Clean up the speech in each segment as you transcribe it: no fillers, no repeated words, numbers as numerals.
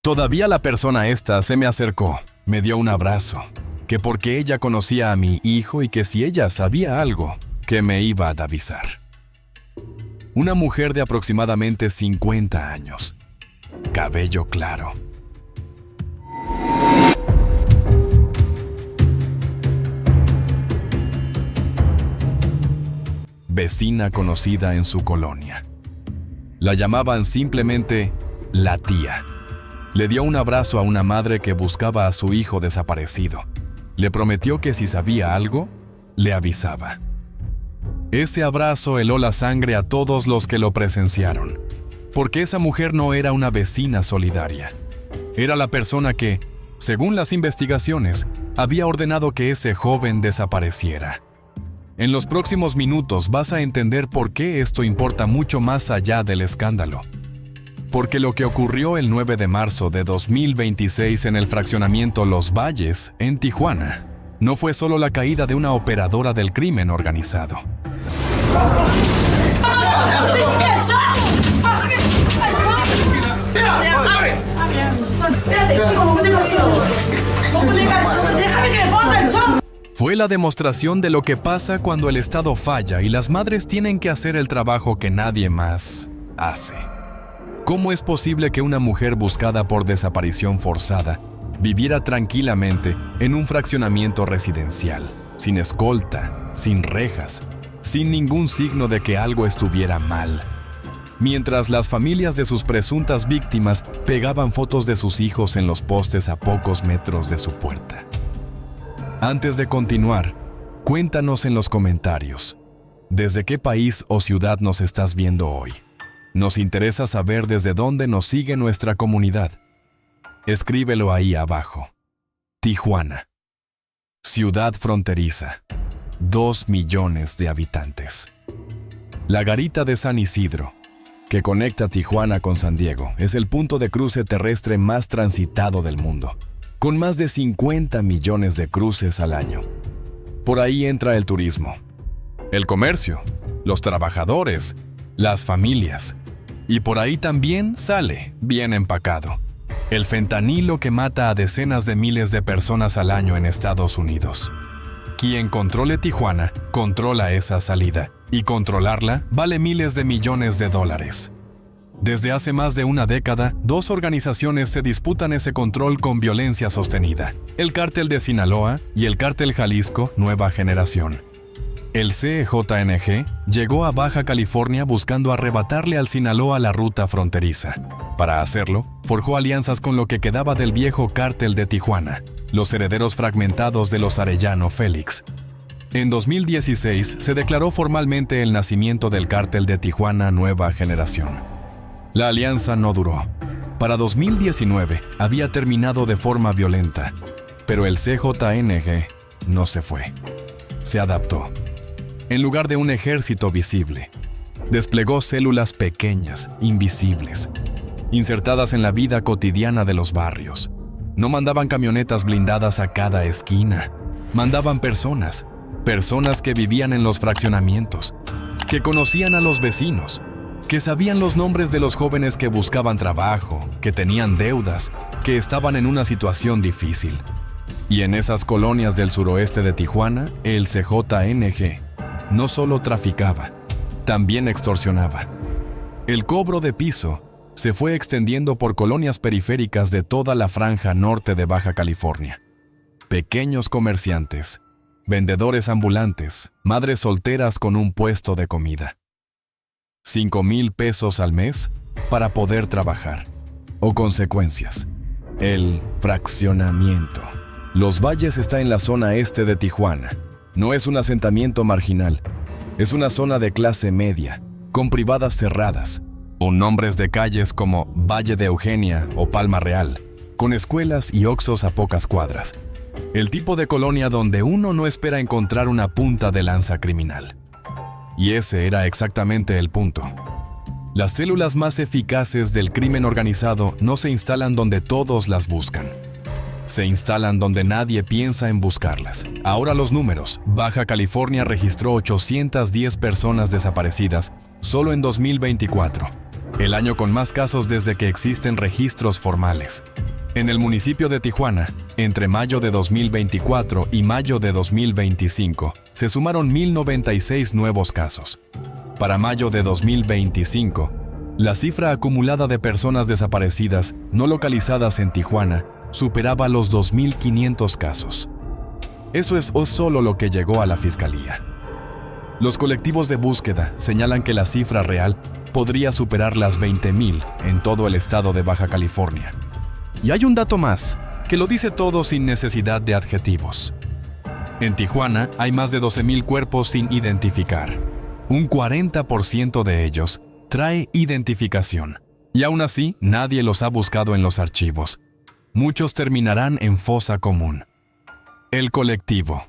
Todavía la persona esta se me acercó, me dio un abrazo, que porque ella conocía a mi hijo y que si ella sabía algo, que me iba a avisar. Una mujer de aproximadamente 50 años, cabello claro. Vecina conocida en su colonia. La llamaban simplemente la tía. Le dio un abrazo a una madre que buscaba a su hijo desaparecido. Le prometió que si sabía algo, le avisaba. Ese abrazo heló la sangre a todos los que lo presenciaron, porque esa mujer no era una vecina solidaria. Era la persona que, según las investigaciones, había ordenado que ese joven desapareciera. En los próximos minutos vas a entender por qué esto importa mucho más allá del escándalo. Porque lo que ocurrió el 9 de marzo de 2026 en el fraccionamiento Los Valles, en Tijuana, no fue solo la caída de una operadora del crimen organizado. Fue la demostración de lo que pasa cuando el Estado falla y las madres tienen que hacer el trabajo que nadie más hace. ¿Cómo es posible que una mujer buscada por desaparición forzada viviera tranquilamente en un fraccionamiento residencial, sin escolta, sin rejas, sin ningún signo de que algo estuviera mal? Mientras las familias de sus presuntas víctimas pegaban fotos de sus hijos en los postes a pocos metros de su puerta. Antes de continuar, cuéntanos en los comentarios, ¿desde qué país o ciudad nos estás viendo hoy? Nos interesa saber desde dónde nos sigue nuestra comunidad. Escríbelo ahí abajo. Tijuana. Ciudad fronteriza. 2 millones de habitantes. La garita de San Isidro, que conecta Tijuana con San Diego, es el punto de cruce terrestre más transitado del mundo, con más de 50 millones de cruces al año. Por ahí entra el turismo, el comercio, los trabajadores, las familias. Y por ahí también sale, bien empacado, el fentanilo que mata a decenas de miles de personas al año en Estados Unidos. Quien controle Tijuana, controla esa salida, y controlarla vale miles de millones de dólares. Desde hace más de una década, 2 organizaciones se disputan ese control con violencia sostenida: el Cártel de Sinaloa y el Cártel Jalisco Nueva Generación. El CJNG llegó a Baja California buscando arrebatarle al Sinaloa la ruta fronteriza. Para hacerlo, forjó alianzas con lo que quedaba del viejo Cártel de Tijuana, los herederos fragmentados de los Arellano Félix. En 2016 se declaró formalmente el nacimiento del Cártel de Tijuana Nueva Generación. La alianza no duró. Para 2019 había terminado de forma violenta, pero el CJNG no se fue. Se adaptó. En lugar de un ejército visible, desplegó células pequeñas, invisibles, insertadas en la vida cotidiana de los barrios. No mandaban camionetas blindadas a cada esquina. Mandaban personas que vivían en los fraccionamientos, que conocían a los vecinos, que sabían los nombres de los jóvenes que buscaban trabajo, que tenían deudas, que estaban en una situación difícil. Y en esas colonias del suroeste de Tijuana, el CJNG no solo traficaba, también extorsionaba. El cobro de piso se fue extendiendo por colonias periféricas de toda la franja norte de Baja California. Pequeños comerciantes, vendedores ambulantes, madres solteras con un puesto de comida. 5,000 pesos al mes para poder trabajar. O consecuencias: el fraccionamiento. Los Valles está en la zona este de Tijuana. No es un asentamiento marginal, es una zona de clase media, con privadas cerradas, o nombres de calles como Valle de Eugenia o Palma Real, con escuelas y oxxos a pocas cuadras. El tipo de colonia donde uno no espera encontrar una punta de lanza criminal. Y ese era exactamente el punto. Las células más eficaces del crimen organizado no se instalan donde todos las buscan. Se instalan donde nadie piensa en buscarlas. Ahora los números. Baja California registró 810 personas desaparecidas solo en 2024. el año con más casos desde que existen registros formales. En el municipio de Tijuana, entre mayo de 2024 y mayo de 2025, se sumaron 1,096 nuevos casos. Para mayo de 2025, la cifra acumulada de personas desaparecidas no localizadas en Tijuana superaba los 2,500 casos. Eso es solo lo que llegó a la Fiscalía. Los colectivos de búsqueda señalan que la cifra real podría superar las 20,000 en todo el estado de Baja California. Y hay un dato más, que lo dice todo sin necesidad de adjetivos. En Tijuana hay más de 12,000 cuerpos sin identificar. Un 40% de ellos trae identificación. Y aún así, nadie los ha buscado en los archivos. Muchos terminarán en fosa común. El colectivo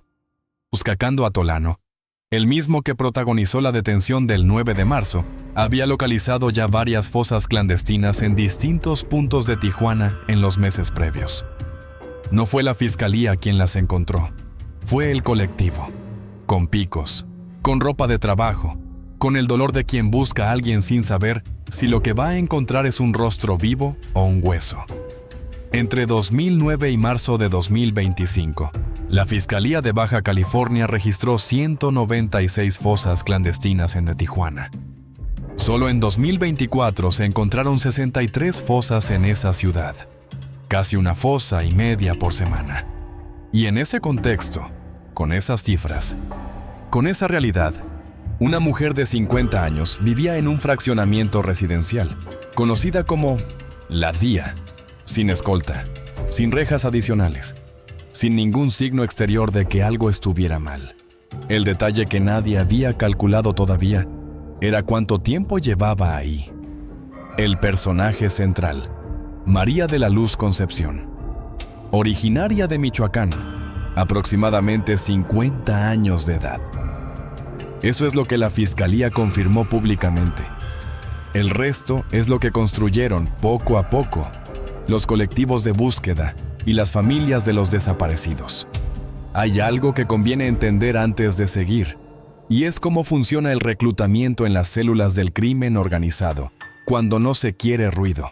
Buscacando Atolano, el mismo que protagonizó la detención del 9 de marzo, había localizado ya varias fosas clandestinas en distintos puntos de Tijuana en los meses previos. No fue la Fiscalía quien las encontró, fue el colectivo, con picos, con ropa de trabajo, con el dolor de quien busca a alguien sin saber si lo que va a encontrar es un rostro vivo o un hueso. Entre 2009 y marzo de 2025, la Fiscalía de Baja California registró 196 fosas clandestinas en Tijuana. Solo en 2024 se encontraron 63 fosas en esa ciudad, casi una fosa y media por semana. Y en ese contexto, con esas cifras, con esa realidad, una mujer de 50 años vivía en un fraccionamiento residencial, conocida como La Día, sin escolta, sin rejas adicionales, sin ningún signo exterior de que algo estuviera mal. El detalle que nadie había calculado todavía era cuánto tiempo llevaba ahí. El personaje central, María de la Luz Concepción, originaria de Michoacán, aproximadamente 50 años de edad. Eso es lo que la Fiscalía confirmó públicamente. El resto es lo que construyeron poco a poco los colectivos de búsqueda y las familias de los desaparecidos. Hay algo que conviene entender antes de seguir, y es cómo funciona el reclutamiento en las células del crimen organizado cuando no se quiere ruido.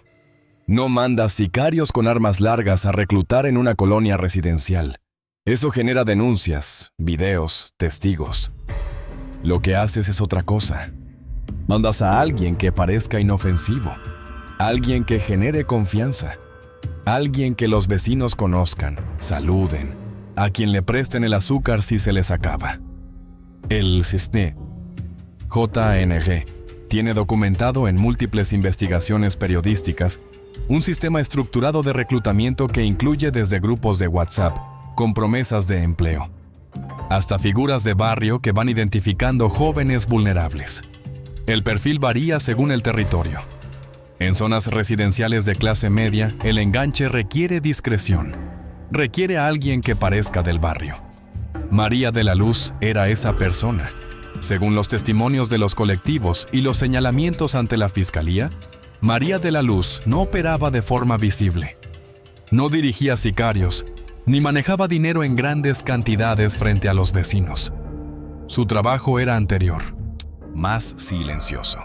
No mandas sicarios con armas largas a reclutar en una colonia residencial. Eso genera denuncias, videos, testigos. Lo que haces es otra cosa. Mandas a alguien que parezca inofensivo, alguien que genere confianza, alguien que los vecinos conozcan, saluden, a quien le presten el azúcar si se les acaba. El CISNE, JNG, tiene documentado en múltiples investigaciones periodísticas un sistema estructurado de reclutamiento que incluye desde grupos de WhatsApp con promesas de empleo, hasta figuras de barrio que van identificando jóvenes vulnerables. El perfil varía según el territorio. En zonas residenciales de clase media, el enganche requiere discreción. Requiere a alguien que parezca del barrio. María de la Luz era esa persona. Según los testimonios de los colectivos y los señalamientos ante la Fiscalía, María de la Luz no operaba de forma visible. No dirigía sicarios, ni manejaba dinero en grandes cantidades frente a los vecinos. Su trabajo era anterior, más silencioso.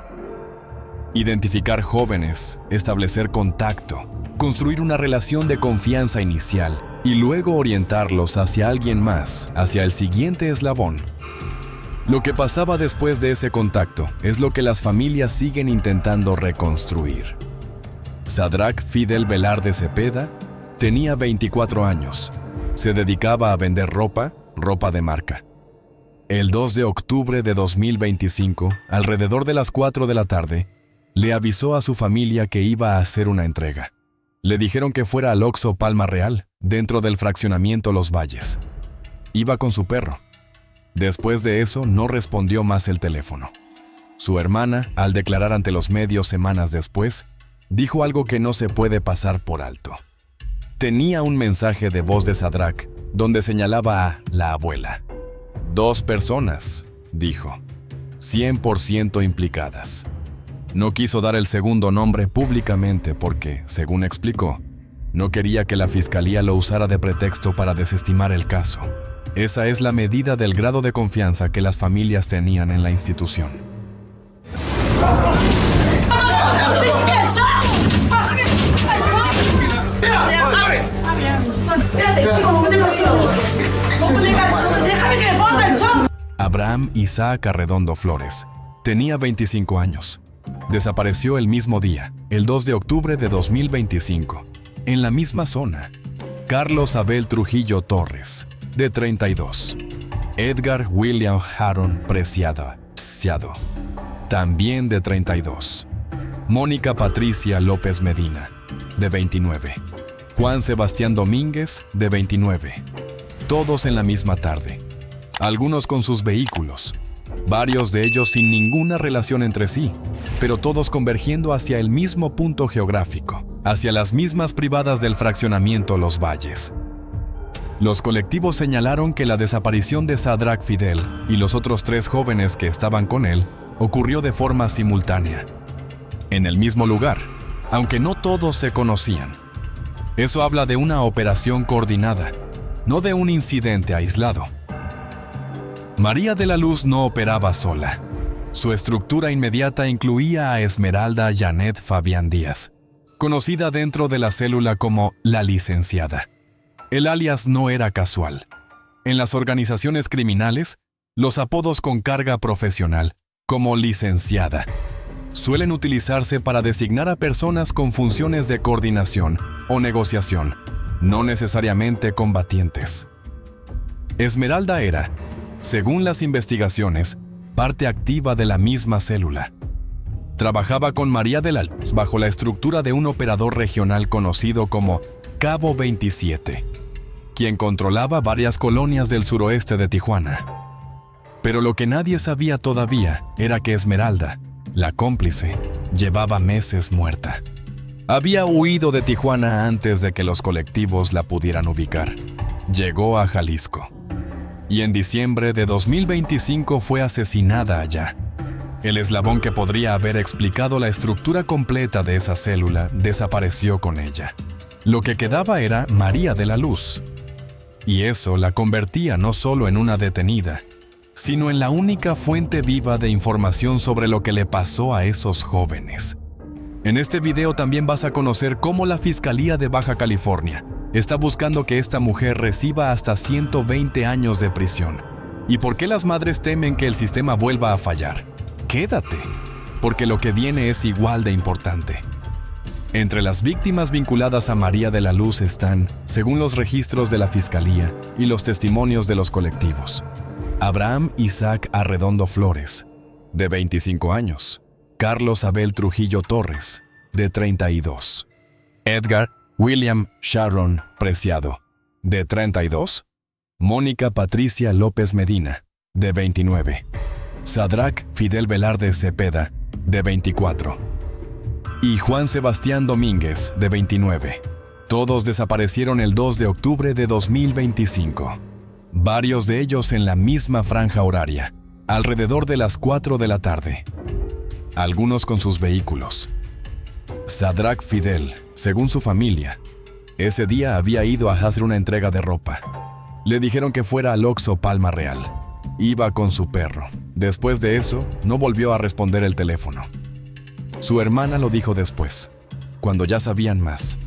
Identificar jóvenes, establecer contacto, construir una relación de confianza inicial y luego orientarlos hacia alguien más, hacia el siguiente eslabón. Lo que pasaba después de ese contacto es lo que las familias siguen intentando reconstruir. Sadrac Fidel Velarde Cepeda tenía 24 años. Se dedicaba a vender ropa de marca. El 2 de octubre de 2025, alrededor de las 4 de la tarde, le avisó a su familia que iba a hacer una entrega. Le dijeron que fuera al Oxxo Palma Real, dentro del fraccionamiento Los Valles. Iba con su perro. Después de eso, no respondió más el teléfono. Su hermana, al declarar ante los medios semanas después, dijo algo que no se puede pasar por alto. Tenía un mensaje de voz de Sadrac, donde señalaba a la abuela. 2 personas, dijo, 100% implicadas. No quiso dar el segundo nombre públicamente porque, según explicó, no quería que la Fiscalía lo usara de pretexto para desestimar el caso. Esa es la medida del grado de confianza que las familias tenían en la institución. Abraham Isaac Arredondo Flores. Tenía 25 años. Desapareció el mismo día, el 2 de octubre de 2025, en la misma zona. Carlos Abel Trujillo Torres, de 32. Edgar William Sharon Preciado, también de 32. Mónica Patricia López Medina, de 29. Juan Sebastián Domínguez, de 29. Todos en la misma tarde. Algunos con sus vehículos, varios de ellos sin ninguna relación entre sí, pero todos convergiendo hacia el mismo punto geográfico, hacia las mismas privadas del fraccionamiento Los Valles. Los colectivos señalaron que la desaparición de Sadrach Fidel y los otros 3 jóvenes que estaban con él ocurrió de forma simultánea, en el mismo lugar, aunque no todos se conocían. Eso habla de una operación coordinada, no de un incidente aislado. María de la Luz no operaba sola. Su estructura inmediata incluía a Esmeralda Janet Fabián Díaz, conocida dentro de la célula como la licenciada. El alias no era casual. En las organizaciones criminales, los apodos con carga profesional, como licenciada, suelen utilizarse para designar a personas con funciones de coordinación o negociación, no necesariamente combatientes. Esmeralda era, según las investigaciones, parte activa de la misma célula. Trabajaba con María de la Luz bajo la estructura de un operador regional conocido como Cabo 27, quien controlaba varias colonias del suroeste de Tijuana. Pero lo que nadie sabía todavía era que Esmeralda, la cómplice, llevaba meses muerta. Había huido de Tijuana antes de que los colectivos la pudieran ubicar. Llegó a Jalisco. Y en diciembre de 2025 fue asesinada allá. El eslabón que podría haber explicado la estructura completa de esa célula desapareció con ella. Lo que quedaba era María de la Luz. Y eso la convertía no solo en una detenida, sino en la única fuente viva de información sobre lo que le pasó a esos jóvenes. En este video también vas a conocer cómo la Fiscalía de Baja California está buscando que esta mujer reciba hasta 120 años de prisión. ¿Y por qué las madres temen que el sistema vuelva a fallar? Quédate, porque lo que viene es igual de importante. Entre las víctimas vinculadas a María de la Luz están, según los registros de la Fiscalía y los testimonios de los colectivos, Abraham Isaac Arredondo Flores, de 25 años, Carlos Abel Trujillo Torres, de 32, Edgar William Sharon Preciado, de 32, Mónica Patricia López Medina, de 29, Sadrach Fidel Velarde Cepeda, de 24, y Juan Sebastián Domínguez, de 29. Todos desaparecieron el 2 de octubre de 2025. Varios de ellos en la misma franja horaria, alrededor de las 4 de la tarde. Algunos con sus vehículos. Sadrach Fidel, según su familia, ese día había ido a hacer una entrega de ropa. Le dijeron que fuera al Oxxo Palma Real. Iba con su perro. Después de eso, no volvió a responder el teléfono. Su hermana lo dijo después, cuando ya sabían más.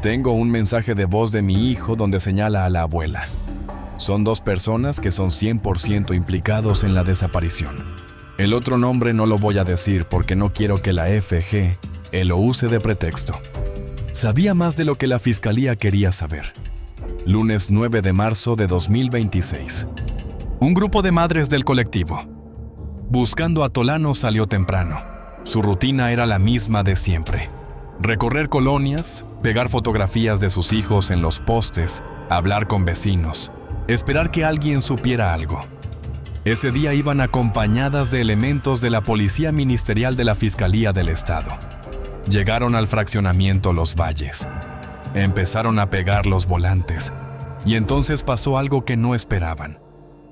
Tengo un mensaje de voz de mi hijo donde señala a la abuela. Son 2 personas que son 100% implicados en la desaparición. El otro nombre no lo voy a decir porque no quiero que la FG lo use de pretexto. Sabía más de lo que la Fiscalía quería saber. Lunes 9 de marzo de 2026. Un grupo de madres del colectivo, buscando a Tolano, salió temprano. Su rutina era la misma de siempre. Recorrer colonias, pegar fotografías de sus hijos en los postes, hablar con vecinos, esperar que alguien supiera algo. Ese día iban acompañadas de elementos de la Policía Ministerial de la Fiscalía del Estado. Llegaron al fraccionamiento Los Valles. Empezaron a pegar los volantes. Y entonces pasó algo que no esperaban.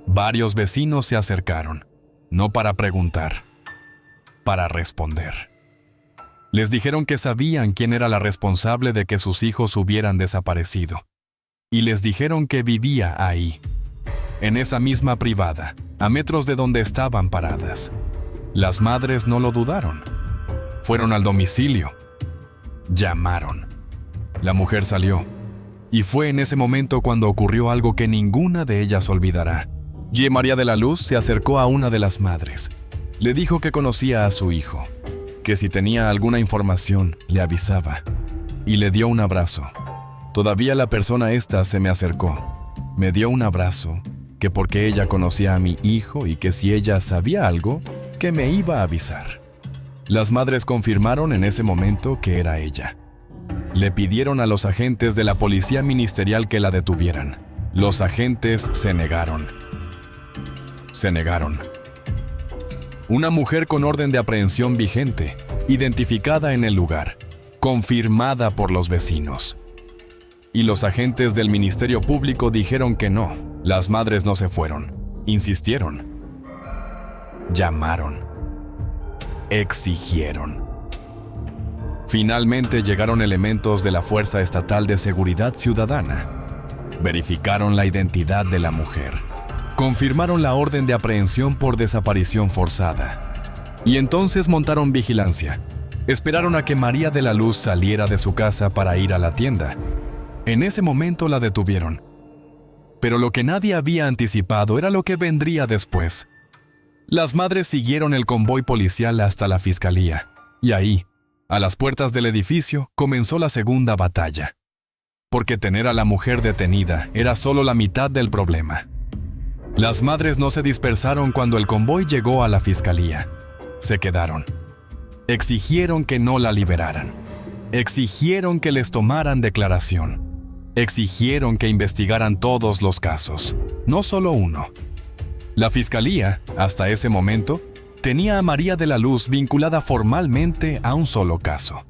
Varios vecinos se acercaron, no para preguntar, para responder. Les dijeron que sabían quién era la responsable de que sus hijos hubieran desaparecido. Y les dijeron que vivía ahí, en esa misma privada, a metros de donde estaban paradas. Las madres no lo dudaron. Fueron al domicilio. Llamaron. La mujer salió. Y fue en ese momento cuando ocurrió algo que ninguna de ellas olvidará. Y María de la Luz se acercó a una de las madres. Le dijo que conocía a su hijo, que si tenía alguna información le avisaba, y le dio un abrazo. Todavía la persona esta se me acercó, me dio un abrazo, que porque ella conocía a mi hijo y que si ella sabía algo, que me iba a avisar. Las madres confirmaron en ese momento que era ella. Le pidieron a los agentes de la policía ministerial que la detuvieran. Los agentes se negaron. Una mujer con orden de aprehensión vigente, identificada en el lugar, confirmada por los vecinos. Y los agentes del Ministerio Público dijeron que no, las madres no se fueron, insistieron, llamaron, exigieron. Finalmente llegaron elementos de la Fuerza Estatal de Seguridad Ciudadana. Verificaron la identidad de la mujer. Confirmaron la orden de aprehensión por desaparición forzada. Y entonces montaron vigilancia. Esperaron a que María de la Luz saliera de su casa para ir a la tienda. En ese momento la detuvieron. Pero lo que nadie había anticipado era lo que vendría después. Las madres siguieron el convoy policial hasta la fiscalía. Y ahí, a las puertas del edificio, comenzó la segunda batalla. Porque tener a la mujer detenida era solo la mitad del problema. Las madres no se dispersaron cuando el convoy llegó a la fiscalía. Se quedaron. Exigieron que no la liberaran. Exigieron que les tomaran declaración. Exigieron que investigaran todos los casos, no solo uno. La fiscalía, hasta ese momento, tenía a María de la Luz vinculada formalmente a un solo caso.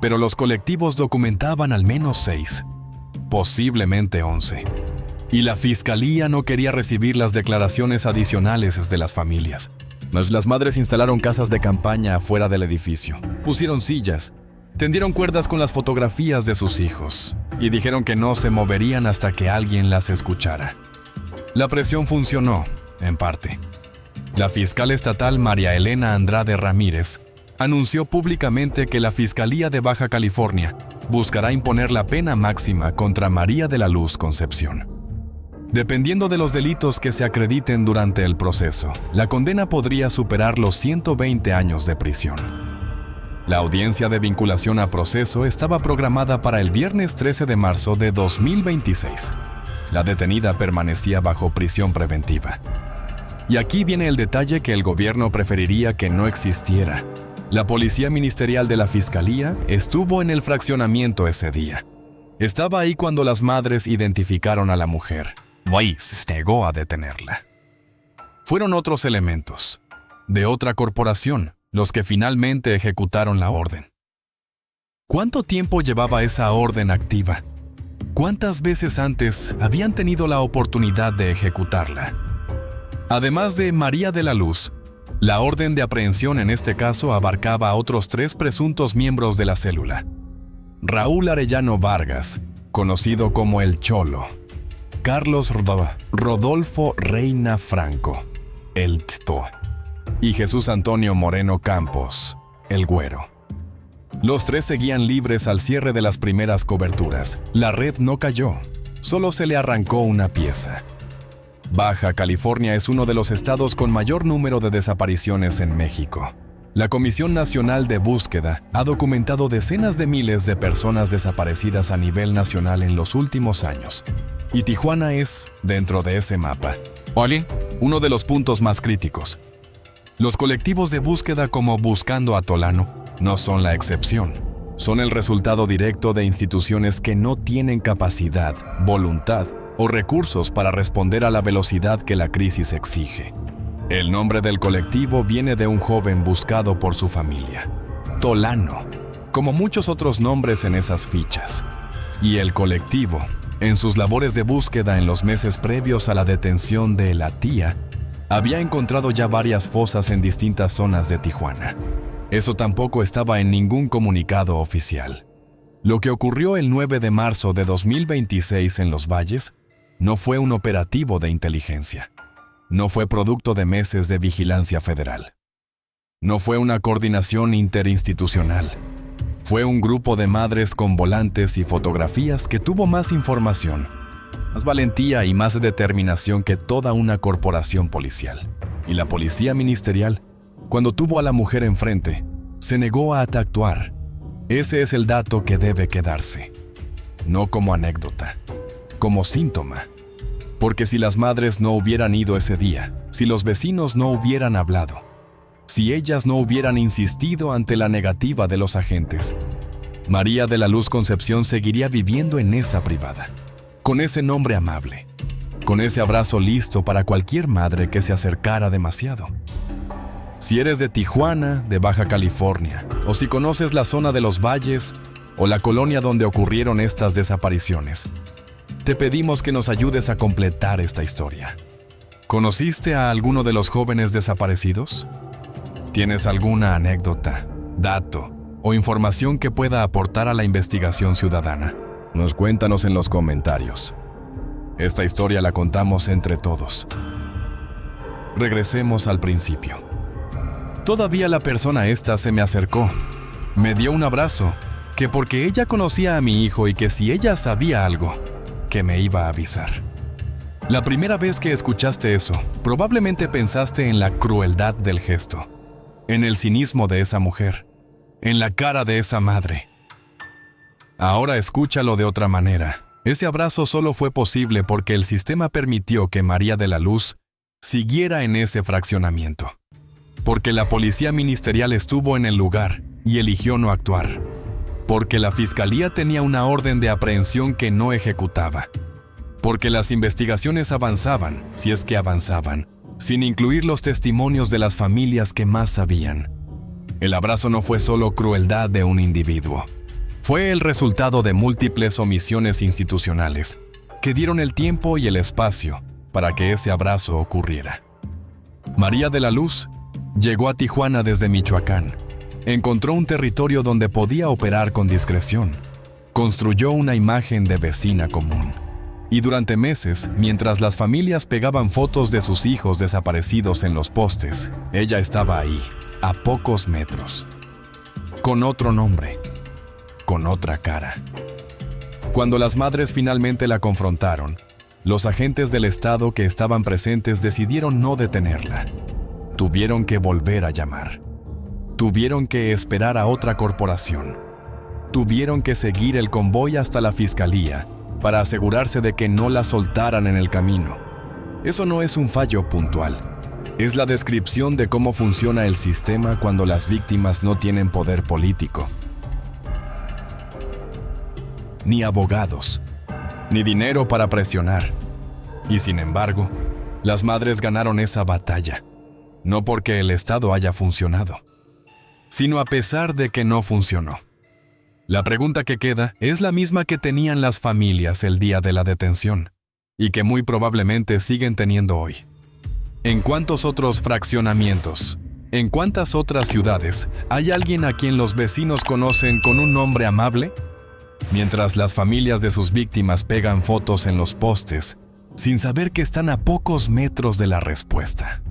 Pero los colectivos documentaban al menos 6, posiblemente 11. Y la fiscalía no quería recibir las declaraciones adicionales de las familias. Las madres instalaron casas de campaña afuera del edificio, pusieron sillas, tendieron cuerdas con las fotografías de sus hijos y dijeron que no se moverían hasta que alguien las escuchara. La presión funcionó, en parte. La fiscal estatal María Elena Andrade Ramírez anunció públicamente que la Fiscalía de Baja California buscará imponer la pena máxima contra María de la Luz Concepción. Dependiendo de los delitos que se acrediten durante el proceso, la condena podría superar los 120 años de prisión. La audiencia de vinculación a proceso estaba programada para el viernes 13 de marzo de 2026. La detenida permanecía bajo prisión preventiva. Y aquí viene el detalle que el gobierno preferiría que no existiera. La policía ministerial de la Fiscalía estuvo en el fraccionamiento ese día. Estaba ahí cuando las madres identificaron a la mujer. Weiss se negó a detenerla. Fueron otros elementos, de otra corporación, los que finalmente ejecutaron la orden. ¿Cuánto tiempo llevaba esa orden activa? ¿Cuántas veces antes habían tenido la oportunidad de ejecutarla? Además de María de la Luz, la orden de aprehensión en este caso abarcaba a otros 3 presuntos miembros de la célula. Raúl Arellano Vargas, conocido como El Cholo. Carlos Rodolfo Reina Franco, el Tto, y Jesús Antonio Moreno Campos, el Güero. Los 3 seguían libres al cierre de las primeras coberturas. La red no cayó, solo se le arrancó una pieza. Baja California es uno de los estados con mayor número de desapariciones en México. La Comisión Nacional de Búsqueda ha documentado decenas de miles de personas desaparecidas a nivel nacional en los últimos años. Y Tijuana es, dentro de ese mapa, uno de los puntos más críticos. Los colectivos de búsqueda como Buscando a Tolano no son la excepción. Son el resultado directo de instituciones que no tienen capacidad, voluntad o recursos para responder a la velocidad que la crisis exige. El nombre del colectivo viene de un joven buscado por su familia, Tolano, como muchos otros nombres en esas fichas. Y el colectivo, en sus labores de búsqueda en los meses previos a la detención de la tía, había encontrado ya varias fosas en distintas zonas de Tijuana. Eso tampoco estaba en ningún comunicado oficial. Lo que ocurrió el 9 de marzo de 2026 en Los Valles no fue un operativo de inteligencia. No fue producto de meses de vigilancia federal. No fue una coordinación interinstitucional. Fue un grupo de madres con volantes y fotografías que tuvo más información, más valentía y más determinación que toda una corporación policial. Y la policía ministerial, cuando tuvo a la mujer enfrente, se negó a actuar. Ese es el dato que debe quedarse, no como anécdota, como síntoma. Porque si las madres no hubieran ido ese día, si los vecinos no hubieran hablado, si ellas no hubieran insistido ante la negativa de los agentes, María de la Luz Concepción seguiría viviendo en esa privada, con ese nombre amable, con ese abrazo listo para cualquier madre que se acercara demasiado. Si eres de Tijuana, de Baja California, o si conoces la zona de los Valles o la colonia donde ocurrieron estas desapariciones, te pedimos que nos ayudes a completar esta historia. ¿Conociste a alguno de los jóvenes desaparecidos? ¿Tienes alguna anécdota, dato o información que pueda aportar a la investigación ciudadana? Cuéntanos en los comentarios. Esta historia la contamos entre todos. Regresemos al principio. Todavía la persona esta se me acercó. Me dio un abrazo, que porque ella conocía a mi hijo y que si ella sabía algo, que me iba a avisar. La primera vez que escuchaste eso, probablemente pensaste en la crueldad del gesto, en el cinismo de esa mujer, en la cara de esa madre. Ahora escúchalo de otra manera. Ese abrazo solo fue posible porque el sistema permitió que María de la Luz siguiera en ese fraccionamiento. Porque la policía ministerial estuvo en el lugar y eligió no actuar. Porque la fiscalía tenía una orden de aprehensión que no ejecutaba. Porque las investigaciones avanzaban, si es que avanzaban, sin incluir los testimonios de las familias que más sabían. El abrazo no fue solo crueldad de un individuo. Fue el resultado de múltiples omisiones institucionales que dieron el tiempo y el espacio para que ese abrazo ocurriera. María de la Luz llegó a Tijuana desde Michoacán. Encontró un territorio donde podía operar con discreción. Construyó una imagen de vecina común. Y durante meses, mientras las familias pegaban fotos de sus hijos desaparecidos en los postes, ella estaba ahí, a pocos metros, con otro nombre, con otra cara. Cuando las madres finalmente la confrontaron, los agentes del Estado que estaban presentes decidieron no detenerla. Tuvieron que volver a llamar. Tuvieron que esperar a otra corporación. Tuvieron que seguir el convoy hasta la fiscalía para asegurarse de que no la soltaran en el camino. Eso no es un fallo puntual. Es la descripción de cómo funciona el sistema cuando las víctimas no tienen poder político, ni abogados, ni dinero para presionar. Y sin embargo, las madres ganaron esa batalla, no porque el Estado haya funcionado, sino a pesar de que no funcionó. La pregunta que queda es la misma que tenían las familias el día de la detención, y que muy probablemente siguen teniendo hoy. ¿En cuántos otros fraccionamientos, en cuántas otras ciudades hay alguien a quien los vecinos conocen con un nombre amable? Mientras las familias de sus víctimas pegan fotos en los postes, sin saber que están a pocos metros de la respuesta.